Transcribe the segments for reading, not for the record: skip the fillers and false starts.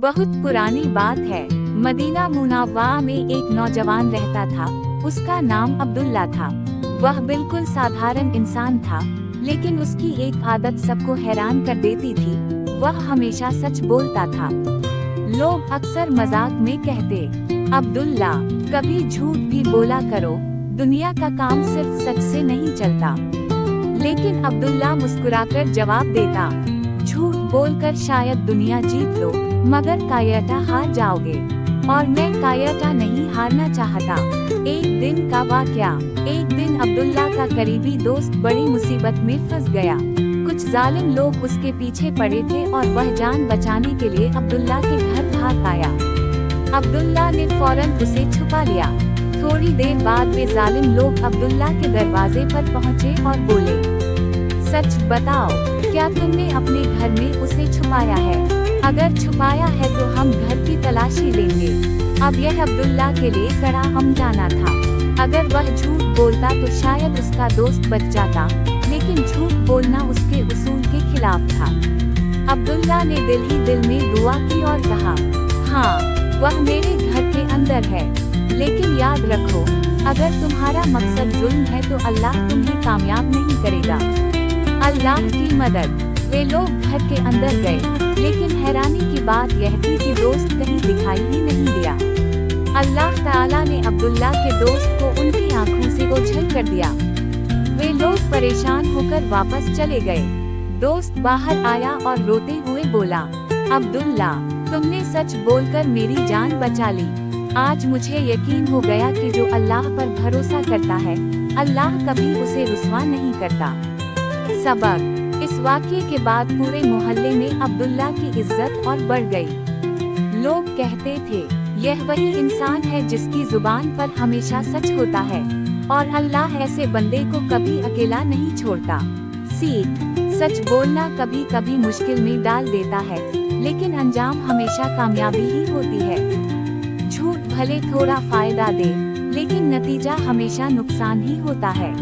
बहुत पुरानी बात है। मदीना मुनव्वरा में एक नौजवान रहता था। उसका नाम अब्दुल्ला था। वह बिल्कुल साधारण इंसान था, लेकिन उसकी एक आदत सबको हैरान कर देती थी। वह हमेशा सच बोलता था। लोग अक्सर मजाक में कहते, अब्दुल्ला, कभी झूठ भी बोला करो, दुनिया का काम सिर्फ सच से नहीं चलता। लेकिन अब्दुल्ला मुस्कुराकर जवाब देता, झूठ बोलकर शायद दुनिया जीत लो, मगर कायरता हार जाओगे, और मैं कायरता नहीं हारना चाहता। एक दिन का वाकया। एक दिन अब्दुल्ला का करीबी दोस्त बड़ी मुसीबत में फंस गया। कुछ जालिम लोग उसके पीछे पड़े थे और वह जान बचाने के लिए अब्दुल्ला के घर भाग आया। अब्दुल्ला ने फौरन उसे छुपा लिया। थोड़ी देर बाद वे जालिम लोग अब्दुल्ला के दरवाजे पर पहुंचे और बोले, सच बताओ, क्या तुमने अपने घर में उसे छुपाया है? अगर छुपाया है तो हम घर की तलाशी लेंगे। अब यह अब्दुल्ला के लिए कड़ा इम्तिहान था। अगर वह झूठ बोलता तो शायद उसका दोस्त बच जाता, लेकिन झूठ बोलना उसके उसूल के खिलाफ था। अब्दुल्ला ने दिल ही दिल में दुआ की और कहा, हाँ, वह मेरे घर के अंदर है, लेकिन याद रखो, अगर तुम्हारा मकसद जुल्म है तो अल्लाह तुम्हें कामयाब नहीं करेगा। अल्लाह की मदद। वे लोग घर के अंदर गए, लेकिन हैरानी की बात यह थी कि दोस्त कहीं दिखाई ही नहीं दिया। अल्लाह ताला ने अब्दुल्ला के दोस्त को उनकी आंखों से ओझल कर दिया। वे लोग परेशान होकर वापस चले गए। दोस्त बाहर आया और रोते हुए बोला, अब्दुल्ला, तुमने सच बोलकर मेरी जान बचा ली। आज मुझे यकीन हो गया कि जो अल्लाह पर भरोसा करता है, अल्लाह कभी उसे रुस्वा नहीं करता। सबक। इस वाक़ये के बाद पूरे मोहल्ले में अब्दुल्ला की इज्जत और बढ़ गई। लोग कहते थे, यह वही इंसान है जिसकी जुबान पर हमेशा सच होता है, और अल्लाह ऐसे बंदे को कभी अकेला नहीं छोड़ता। सीख। सच बोलना कभी कभी मुश्किल में डाल देता है, लेकिन अंजाम हमेशा कामयाबी ही होती है। झूठ भले थोड़ा फायदा दे, लेकिन नतीजा हमेशा नुकसान ही होता है।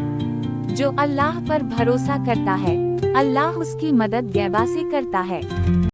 जो अल्लाह पर भरोसा करता है, अल्लाह उसकी मदद गैबा से करता है।